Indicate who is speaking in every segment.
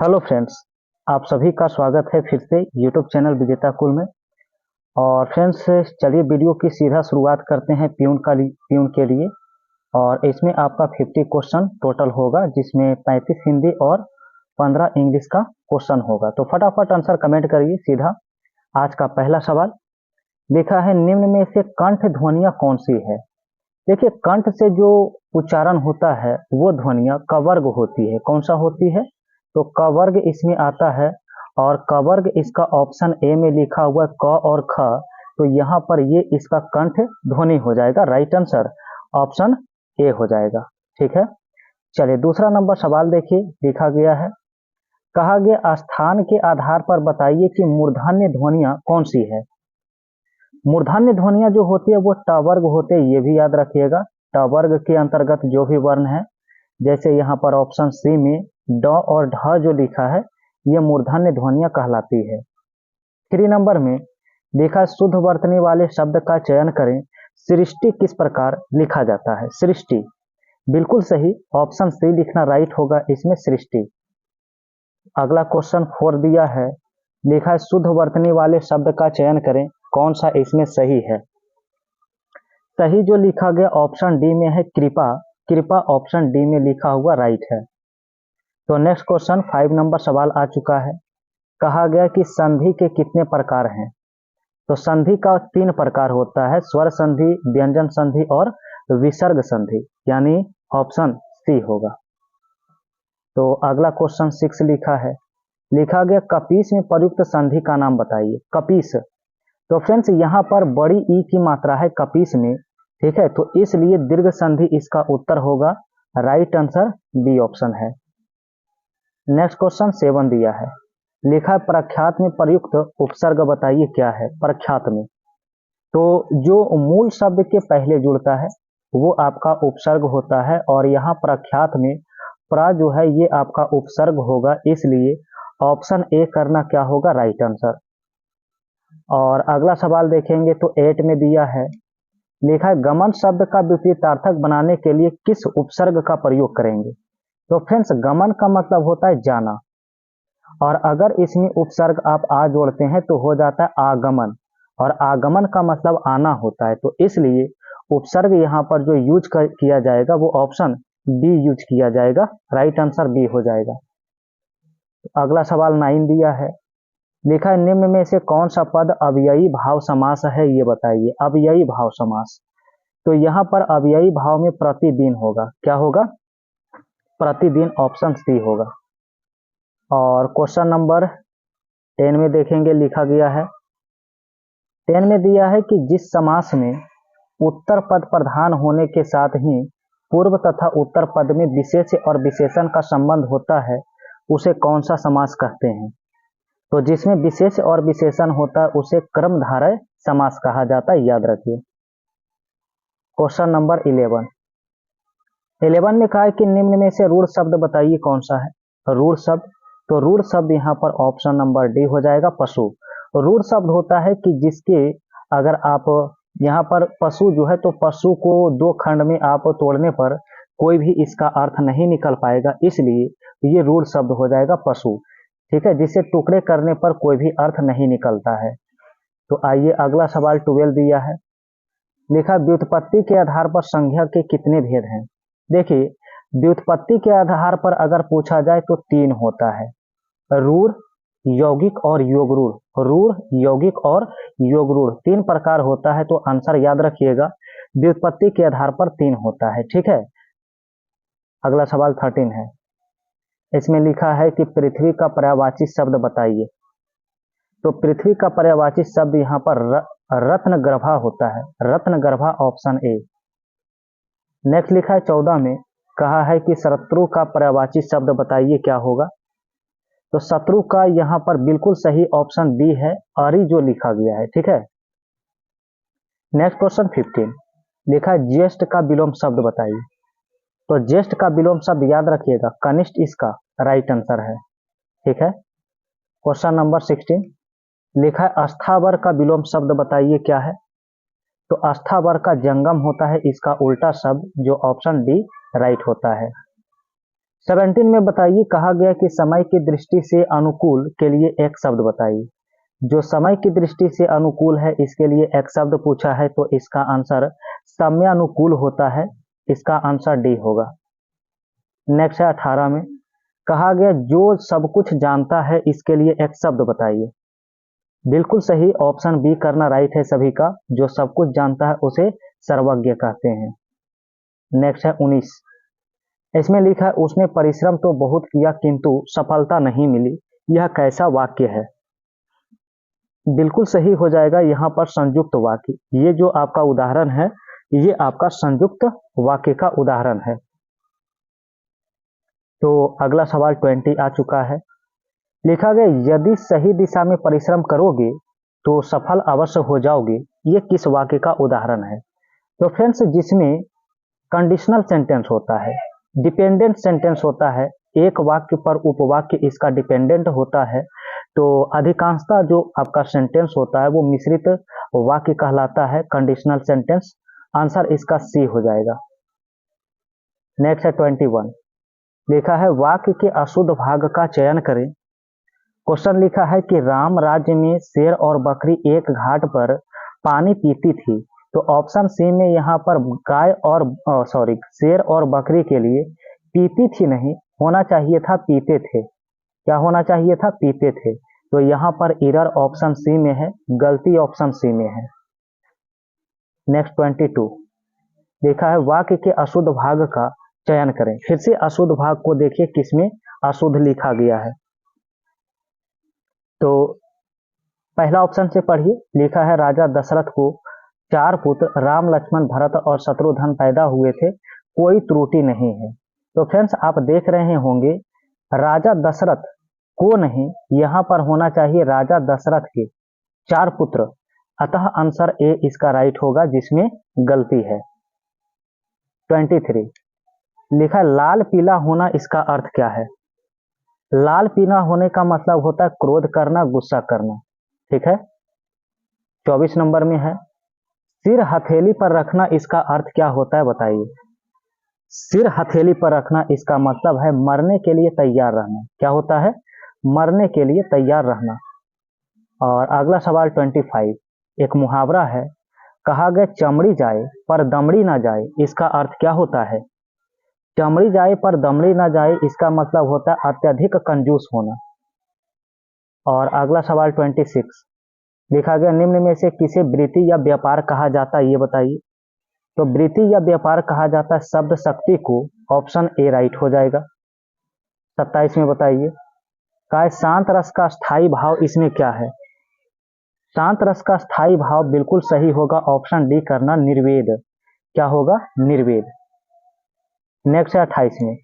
Speaker 1: Hello friends, आप सभी का स्वागत है फिर से यूट्यूब चैनल विजेता कुल में। और फ्रेंड्स, चलिए वीडियो की सीधा शुरुआत करते हैं प्यून के लिए। और इसमें आपका 50 क्वेश्चन टोटल होगा, जिसमें 35 हिंदी और 15 इंग्लिश का क्वेश्चन होगा। तो फटाफट आंसर कमेंट करिए सीधा। आज का पहला सवाल लिखा है, निम्न में से कंठ ध्वनियाँ कौन सी है। देखिए, कंठ से जो उच्चारण होता है वो ध्वनियाँ कवर्ग होती है। कौन सा होती है? तो कवर्ग इसमें आता है। और कवर्ग इसका ऑप्शन ए में लिखा हुआ है, क और ख। तो यहाँ पर ये इसका कंठ ध्वनि हो जाएगा। राइट आंसर ऑप्शन ए हो जाएगा। ठीक है, चलिए दूसरा नंबर सवाल देखिए, लिखा गया है, कहा गया स्थान के आधार पर बताइए कि मूर्धन्य ध्वनियाँ कौन सी है। मूर्धन्य ध्वनियाँ जो होती है वो टवर्ग होते हैं, ये भी याद रखिएगा। टवर्ग के अंतर्गत जो भी वर्ण है, जैसे यहाँ पर ऑप्शन सी में ड और ढ जो लिखा है, ये मूर्धन्य ध्वनियाँ कहलाती है। 3 नंबर में देखा, शुद्ध वर्तनी वाले शब्द का चयन करें। सृष्टि किस प्रकार लिखा जाता है? सृष्टि बिल्कुल सही, ऑप्शन सी लिखना राइट होगा इसमें, सृष्टि। अगला क्वेश्चन 4 दिया है, लिखा है शुद्ध वर्तनी वाले शब्द का चयन करें, कौन सा इसमें सही है। सही जो लिखा गया ऑप्शन डी में है, कृपा। कृपा ऑप्शन डी में लिखा हुआ राइट है। तो नेक्स्ट क्वेश्चन 5 नंबर सवाल आ चुका है, कहा गया कि संधि के कितने प्रकार हैं। तो संधि का 3 प्रकार होता है, स्वर संधि, व्यंजन संधि और विसर्ग संधि, यानी ऑप्शन सी होगा। तो अगला क्वेश्चन 6 लिखा है, लिखा गया कपीस में प्रयुक्त संधि का नाम बताइए। कपीस, तो फ्रेंड्स यहाँ पर बड़ी ई की मात्रा है कपीस में, ठीक है, तो इसलिए दीर्घ संधि इसका उत्तर होगा। राइट आंसर बी ऑप्शन है। नेक्स्ट क्वेश्चन 7 दिया है, लिखा है प्रख्यात में प्रयुक्त उपसर्ग बताइए क्या है। प्रख्यात में तो जो मूल शब्द के पहले जुड़ता है वो आपका उपसर्ग होता है, और यहाँ प्रख्यात में प्रा जो है ये आपका उपसर्ग होगा, इसलिए ऑप्शन ए करना क्या होगा, राइट आंसर। और अगला सवाल देखेंगे तो 8 में दिया है, लिखा है गमन शब्द का विपरीतार्थक बनाने के लिए किस उपसर्ग का प्रयोग करेंगे। तो फ्रेंड्स, गमन का मतलब होता है जाना, और अगर इसमें उपसर्ग आप आ जोड़ते हैं तो हो जाता है आगमन, और आगमन का मतलब आना होता है, तो इसलिए उपसर्ग यहाँ पर जो किया जाएगा वो ऑप्शन बी यूज किया जाएगा। राइट आंसर बी हो जाएगा। अगला सवाल 9 दिया है, लिखा है निम्न में से कौन सा पद अव्ययी भाव समास है, ये बताइए। अव्ययी भाव समास, तो यहाँ पर अव्ययी भाव में प्रतिदिन होगा। क्या होगा? प्रतिदिन, ऑप्शन सी होगा। और क्वेश्चन नंबर 10 में देखेंगे, लिखा गया है 10 में दिया है कि जिस समास में उत्तर पद प्रधान होने के साथ ही पूर्व तथा उत्तर पद में विशेष और विशेषण का संबंध होता है उसे कौन सा समास कहते हैं। तो जिसमें विशेष और विशेषण होता है उसे क्रमधारय समास कहा जाता है, याद रखिए। क्वेश्चन नंबर 11 में कहा है कि निम्न में से रूढ़ शब्द बताइए कौन सा है। रूढ़ शब्द, तो रूढ़ शब्द यहाँ पर ऑप्शन नंबर डी हो जाएगा, पशु। रूढ़ शब्द होता है कि जिसके, अगर आप यहाँ पर पशु जो है, तो पशु को 2 खंड में आप तोड़ने पर कोई भी इसका अर्थ नहीं निकल पाएगा, इसलिए ये रूढ़ शब्द हो जाएगा, पशु। ठीक है, जिसे टुकड़े करने पर कोई भी अर्थ नहीं निकलता है। तो आइए अगला सवाल 12 दिया है, लिखा व्युत्पत्ति के आधार पर संज्ञा के कितने भेद हैं। देखिए, व्युत्पत्ति के आधार पर अगर पूछा जाए तो 3 होता है, रूढ़, यौगिक और योग रूढ़। रूढ़, यौगिक और योग रूढ़ 3 प्रकार होता है, तो आंसर याद रखिएगा, व्युत्पत्ति के आधार पर 3 होता है। ठीक है, अगला सवाल 13 है, इसमें लिखा है कि पृथ्वी का पर्यायवाची शब्द बताइए। तो पृथ्वी का पर्यायवाची शब्द यहाँ पर रत्नगर्भा होता है, रत्नगर्भा, ऑप्शन ए। नेक्स्ट लिखा है 14 में, कहा है कि शत्रु का पर्यायवाची शब्द बताइए क्या होगा। तो शत्रु का यहाँ पर बिल्कुल सही ऑप्शन बी है, अरि जो लिखा गया है। ठीक है, नेक्स्ट क्वेश्चन 15, लिखा है ज्येष्ठ का विलोम शब्द बताइए। तो ज्येष्ठ का विलोम शब्द याद रखिएगा, कनिष्ठ इसका राइट आंसर है। ठीक है, क्वेश्चन नंबर 16, लिखा है अस्थावर का विलोम शब्द बताइए क्या है। तो अस्थावर का जंगम होता है इसका उल्टा शब्द, जो ऑप्शन डी राइट होता है। 17 में बताइए, कहा गया कि समय की दृष्टि से अनुकूल के लिए एक शब्द बताइए। जो समय की दृष्टि से अनुकूल है इसके लिए एक शब्द पूछा है, तो इसका आंसर समयानुकूल होता है। इसका आंसर डी होगा। नेक्स्ट है 18 में, कहा गया जो सब कुछ जानता है इसके लिए एक शब्द बताइए। बिल्कुल सही, ऑप्शन बी करना राइट है सभी का। जो सब कुछ जानता है उसे सर्वज्ञ कहते हैं। नेक्स्ट है 19, इसमें लिखा है उसने परिश्रम तो बहुत किया किंतु सफलता नहीं मिली, यह कैसा वाक्य है। बिल्कुल सही हो जाएगा यहाँ पर संयुक्त वाक्य। ये जो आपका उदाहरण है ये आपका संयुक्त वाक्य का उदाहरण है। तो अगला सवाल 20 आ चुका है। लिखा गया यदि सही दिशा में परिश्रम करोगे तो सफल अवश्य हो जाओगे, ये किस वाक्य का उदाहरण है। तो फ्रेंड्स, जिसमें कंडीशनल सेंटेंस होता है, डिपेंडेंट सेंटेंस होता है, एक वाक्य पर उपवाक्य इसका डिपेंडेंट होता है, तो अधिकांशतः जो आपका सेंटेंस होता है वो मिश्रित वाक्य कहलाता है, कंडीशनल सेंटेंस। आंसर इसका सी हो जाएगा। नेक्स्ट है 21, लिखा है वाक्य के अशुद्ध भाग का चयन करें। क्वेश्चन लिखा है कि राम राज्य में शेर और बकरी एक घाट पर पानी पीती थी। तो ऑप्शन सी में यहाँ पर गाय और शेर और बकरी के लिए पीती थी नहीं, होना चाहिए था पीते थे। क्या होना चाहिए था? पीते थे। तो यहाँ पर एरर ऑप्शन सी में है, गलती ऑप्शन सी में है। नेक्स्ट 22, देखा है वाक्य के अशुद्ध भाग का चयन करें। फिर से अशुद्ध भाग को देखिए किसमें अशुद्ध लिखा गया है। तो पहला ऑप्शन से पढ़िए, लिखा है राजा दशरथ को 4 पुत्र राम लक्ष्मण भरत और शत्रुघ्न पैदा हुए थे, कोई त्रुटि नहीं है। तो फ्रेंड्स, आप देख रहे होंगे राजा दशरथ को नहीं, यहाँ पर होना चाहिए राजा दशरथ के 4 पुत्र, अतः आंसर ए इसका राइट होगा, जिसमें गलती है। 23, लिखा लाल पीला होना, इसका अर्थ क्या है। लाल पीला होने का मतलब होता है क्रोध करना, गुस्सा करना। ठीक है। 24 नंबर में है सिर हथेली पर रखना, इसका अर्थ क्या होता है बताइए। सिर हथेली पर रखना इसका मतलब है मरने के लिए तैयार रहना। क्या होता है? मरने के लिए तैयार रहना। और अगला सवाल 25, एक मुहावरा है, कहा गया चमड़ी जाए पर दमड़ी ना जाए, इसका अर्थ क्या होता है। चमड़ी जाए पर दमड़ी ना जाए, इसका मतलब होता है अत्यधिक कंजूस होना। और अगला सवाल 26, लिखा गया निम्न में से किसे वृत्ति या व्यापार कहा जाता है, ये बताइए। तो वृत्ति या व्यापार कहा जाता है शब्द शक्ति को, ऑप्शन ए राइट हो जाएगा। 27 में बताइए, कहा शांत रस का स्थायी भाव इसमें क्या है। शांत रस का स्थायी भाव बिल्कुल सही होगा, ऑप्शन डी करना, निर्वेद। क्या होगा? निर्वेद। नेक्स्ट है 28 में,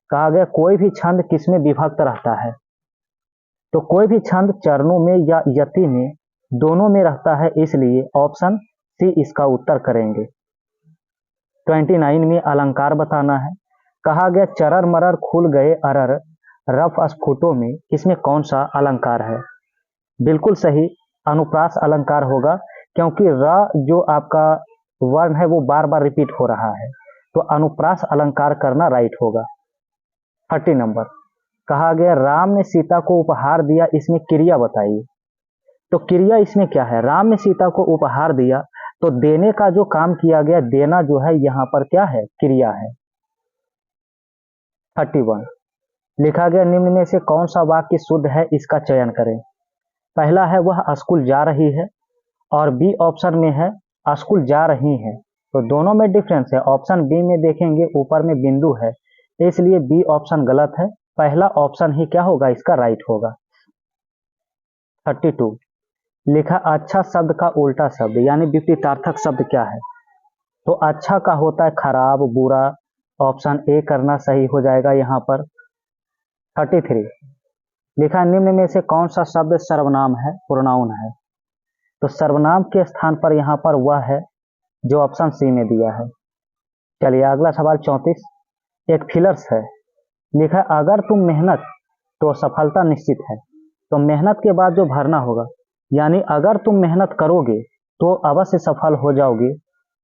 Speaker 1: कहा गया कोई भी छंद किसमें विभक्त रहता है। तो कोई भी छंद चरणों में या यति में, दोनों में रहता है, इसलिए ऑप्शन सी इसका उत्तर करेंगे। 29 में अलंकार बताना है, कहा गया चरर मरर खुल गए अरर रफ स्फुटों में, इसमें कौन सा अलंकार है। बिल्कुल सही, अनुप्रास अलंकार होगा, क्योंकि र जो आपका वर्ण है वो बार बार रिपीट हो रहा है, तो अनुप्रास अलंकार करना राइट होगा। 30 नंबर, कहा गया राम ने सीता को उपहार दिया, इसमें क्रिया बताइए। तो क्रिया इसमें क्या है, राम ने सीता को उपहार दिया, तो देने का जो काम किया गया, देना जो है यहाँ पर क्या है, क्रिया है। 31, लिखा गया निम्न में से कौन सा वाक्य शुद्ध है, इसका चयन करें। पहला है वह स्कूल जा रही है, और बी ऑप्शन में है स्कूल जा रही है, तो दोनों में डिफरेंस है। ऑप्शन बी में देखेंगे ऊपर में बिंदु है, इसलिए बी ऑप्शन गलत है, पहला ऑप्शन ही क्या होगा, इसका राइट होगा। 32, लिखा अच्छा शब्द का उल्टा शब्द यानी विपरीतार्थक शब्द क्या है। तो अच्छा का होता है खराब, बुरा, ऑप्शन ए करना सही हो जाएगा यहाँ पर। 33, लिखा निम्न में से कौन सा शब्द सर्वनाम है, प्रोनाउन है। तो सर्वनाम के स्थान पर यहाँ पर वह है जो ऑप्शन सी में दिया है। चलिए अगला सवाल 34, एक फिलर्स है, लिखा अगर तुम मेहनत तो सफलता निश्चित है। तो मेहनत के बाद जो भरना होगा, यानी अगर तुम मेहनत करोगे तो अवश्य सफल हो जाओगे,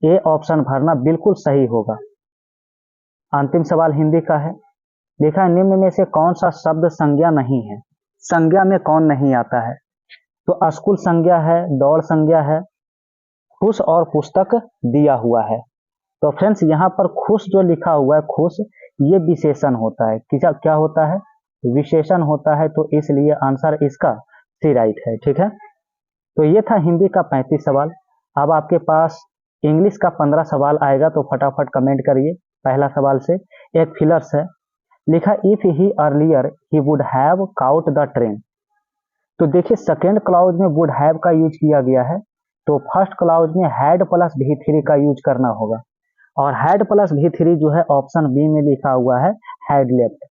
Speaker 1: ए ऑप्शन भरना बिल्कुल सही होगा। अंतिम सवाल हिंदी का है, लिखा है निम्न में से कौन सा शब्द संज्ञा नहीं है। संज्ञा में कौन नहीं आता है? तो स्कूल संज्ञा है, दौड़ संज्ञा है, खुश और पुस्तक दिया हुआ है। तो फ्रेंड्स यहाँ पर खुश जो लिखा हुआ है, खुश, ये विशेषण होता है। क्या होता है? विशेषण होता है। तो इसलिए आंसर इसका सी राइट है। ठीक है, तो ये था हिंदी का 35 सवाल। अब आपके पास इंग्लिश का 15 सवाल आएगा, तो फटाफट कमेंट करिए। पहला सवाल से एक फिलर्स है, लिखा if he earlier he would have cout the train. तो देखिए सेकेंड क्लाउज में वुड हैव का यूज किया गया है, तो फर्स्ट क्लाउज में हैड प्लस भी थ्री का यूज करना होगा, और हैड प्लस भी थ्री जो है ऑप्शन बी में लिखा हुआ है, हैड लेफ्ट।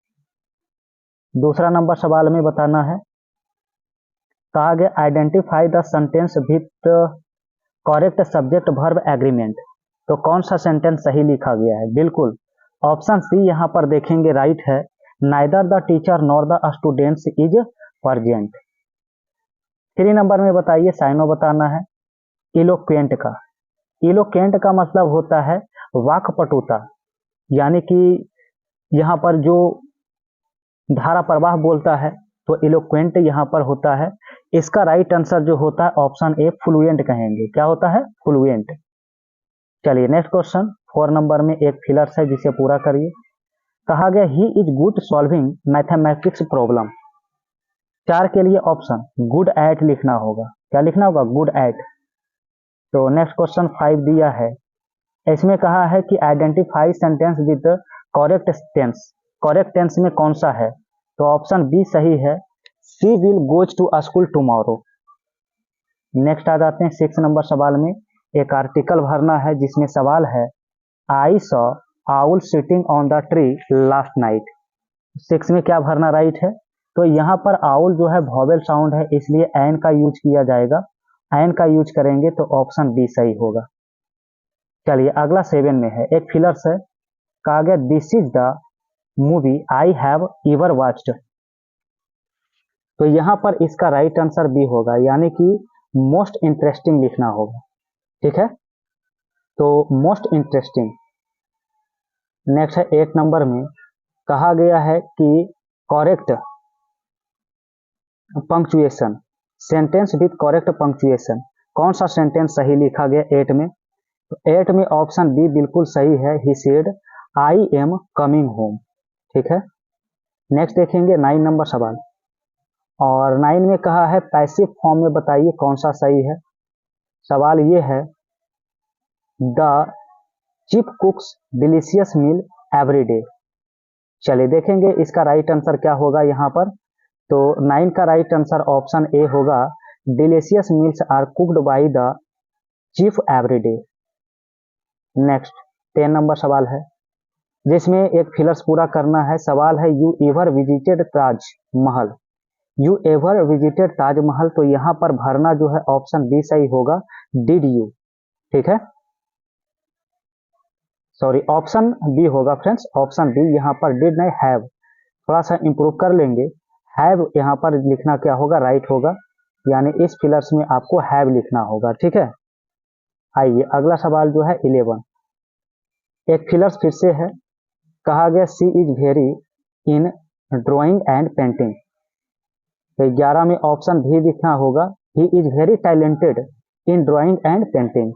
Speaker 1: दूसरा नंबर सवाल में बताना है, कहा गया identify the sentence with correct subject verb agreement. तो कौन सा सेंटेंस सही लिखा गया है? बिल्कुल ऑप्शन सी यहाँ पर देखेंगे राइट है, neither the teacher nor the students is present. 3 number में बताइए, साइनो बताना है इलोक्वेंट का। इलोक्वेंट का मतलब होता है वाक्पटुता, यानी कि यहाँ पर जो धारा प्रवाह बोलता है, तो इलोक्वेंट यहाँ पर होता है। इसका राइट आंसर जो होता है ऑप्शन ए, फ्लुएंट कहेंगे। क्या होता है? फ्लुएंट। चलिए नेक्स्ट क्वेश्चन 4 नंबर में एक फिलर्स है, जिसे पूरा करिए। कहा गया he is good solving mathematics problem. 4 के लिए ऑप्शन गुड एट लिखना होगा। क्या लिखना होगा? Good at. तो नेक्स्ट क्वेश्चन 5 दिया है, इसमें कहा है कि identify sentence with correct tense. Correct tense में कौन सा है? तो ऑप्शन बी सही है, she will goes to school tomorrow. Next आ जाते हैं 6 नंबर सवाल में। एक आर्टिकल भरना है, जिसमें सवाल है I saw owl sitting on the tree last night. 6 में क्या भरना राइट है? तो यहाँ पर आउल जो है वॉवेल साउंड है, इसलिए एन का यूज किया जाएगा। एन का यूज करेंगे तो ऑप्शन बी सही होगा। चलिए अगला 7 में है, एक फिलर्स है, कहा गया this is the movie I have ever watched. तो यहाँ पर इसका राइट आंसर बी होगा, यानी कि मोस्ट इंटरेस्टिंग लिखना होगा। ठीक है, तो मोस्ट इंटरेस्टिंग। नेक्स्ट है 8 नंबर में, कहा गया है कि correct punctuation, sentence with correct punctuation. कौन सा सेंटेंस सही लिखा गया 8 में? तो 8 में ऑप्शन बी बिल्कुल सही है, he said I am coming home. ठीक है, नेक्स्ट देखेंगे 9 नंबर सवाल, और 9 में कहा है पैसिव फॉर्म में बताइए कौन सा सही है। सवाल ये है, the chief cooks delicious meal every day. चलिए देखेंगे इसका राइट आंसर क्या होगा यहाँ पर। तो 9 का राइट आंसर ऑप्शन ए होगा, delicious meals are cooked by the chief every day. Next 10 number सवाल है, जिसमें एक फिलर्स पूरा करना है। सवाल है you ever visited Taj Mahal. You ever visited Taj Mahal, तो यहाँ पर भरना जो है ऑप्शन बी सही होगा, डिड यू। ठीक है, सॉरी ऑप्शन बी होगा फ्रेंड्स, ऑप्शन बी। यहाँ पर डिड नहीं, हैव। थोड़ा सा इंप्रूव कर लेंगे, हैव यहाँ पर लिखना क्या होगा? राइट होगा, यानी इस फिलर्स में आपको हैव लिखना होगा। ठीक है, आइए अगला सवाल जो है 11, एक फिलर्स फिर से है, कहा गया she is very in drawing and painting. तो 11 में ऑप्शन भी लिखना होगा, he is very talented in drawing and painting.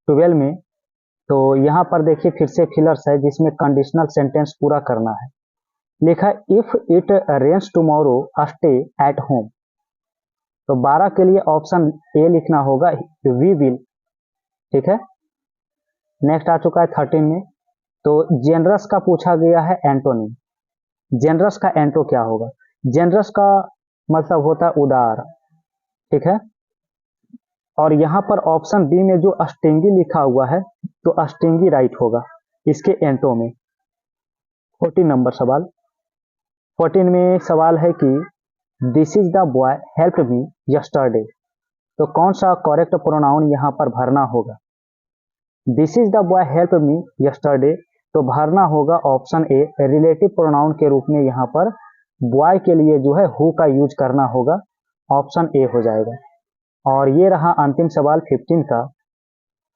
Speaker 1: 12 में तो यहाँ पर देखिए फिर से फिलर्स है, जिसमें कंडीशनल सेंटेंस पूरा करना है। लिखा if it rains tomorrow stay at home. तो 12 के लिए ऑप्शन ए लिखना होगा, वी विल। ठीक है, नेक्स्ट आ चुका है 13 में, तो जेनरस का पूछा गया है एंटोनिम। जेनरस का एंटो क्या होगा? जेनरस का मतलब होता है उदार। ठीक है, और यहाँ पर ऑप्शन बी में जो अस्टिंगी लिखा हुआ है, तो अस्टिंगी राइट होगा इसके एंटो में। 14 नंबर सवाल, 14 में सवाल है कि this is the boy help me yesterday. तो कौन सा करेक्ट प्रोनाउन यहाँ पर भरना होगा? This is the boy help me yesterday, तो भरना होगा ऑप्शन ए, रिलेटिव प्रोनाउन के रूप में यहाँ पर बॉय के लिए जो है हु का यूज करना होगा, ऑप्शन ए हो जाएगा। और ये रहा अंतिम सवाल 15 का,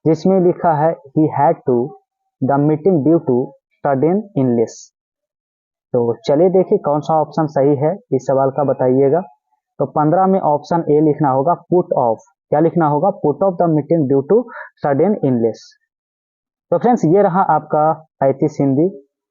Speaker 1: जिसमें लिखा है he had to the meeting due to sudden illness. तो चलिए देखिए कौन सा ऑप्शन सही है इस सवाल का, बताइएगा। तो 15 में ऑप्शन ए लिखना होगा, पुट ऑफ। क्या लिखना होगा? Put off the meeting due to sudden illness. तो फ्रेंड्स ये रहा आपका 35 हिंदी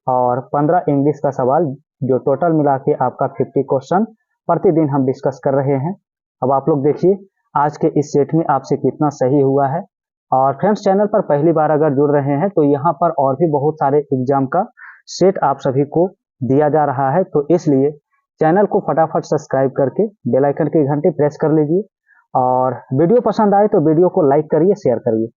Speaker 1: और 15 इंग्लिश का सवाल, जो टोटल मिला के आपका 50 क्वेश्चन प्रतिदिन हम डिस्कस कर रहे हैं। अब आप लोग देखिए आज के इस सेट में आपसे कितना सही हुआ है। और फ्रेंड्स चैनल पर पहली बार अगर जुड़ रहे हैं तो यहाँ पर और भी बहुत सारे एग्जाम का सेट आप सभी को दिया जा रहा है, तो इसलिए चैनल को फटाफट सब्सक्राइब करके बेल आइकन की घंटी प्रेस कर लीजिए। और वीडियो पसंद आए तो वीडियो को लाइक करिए, शेयर करिए।